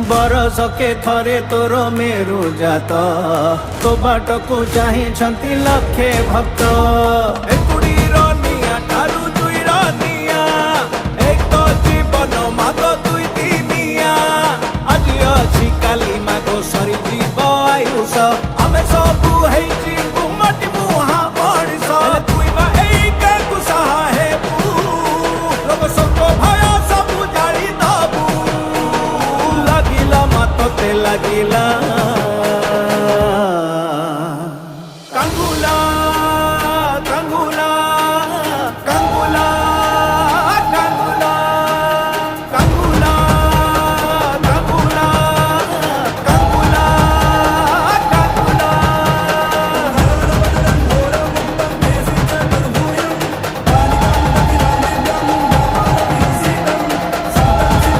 बरस के थरे तोर मेरु जात तो बाट को चाहि लक्षे भक्त एकुड़ीर निया ठारू दुईर निया एक तो जीवन माग दुई दिनिया आज अछि काली माग सरी जीव आयुष आमे सबु हेछि गुमटी मुहा मଣିଷ तुई बा एई के कुसाहा हेबु लोक सब भय सबु जाଳି दबु लागिला मते लागिला।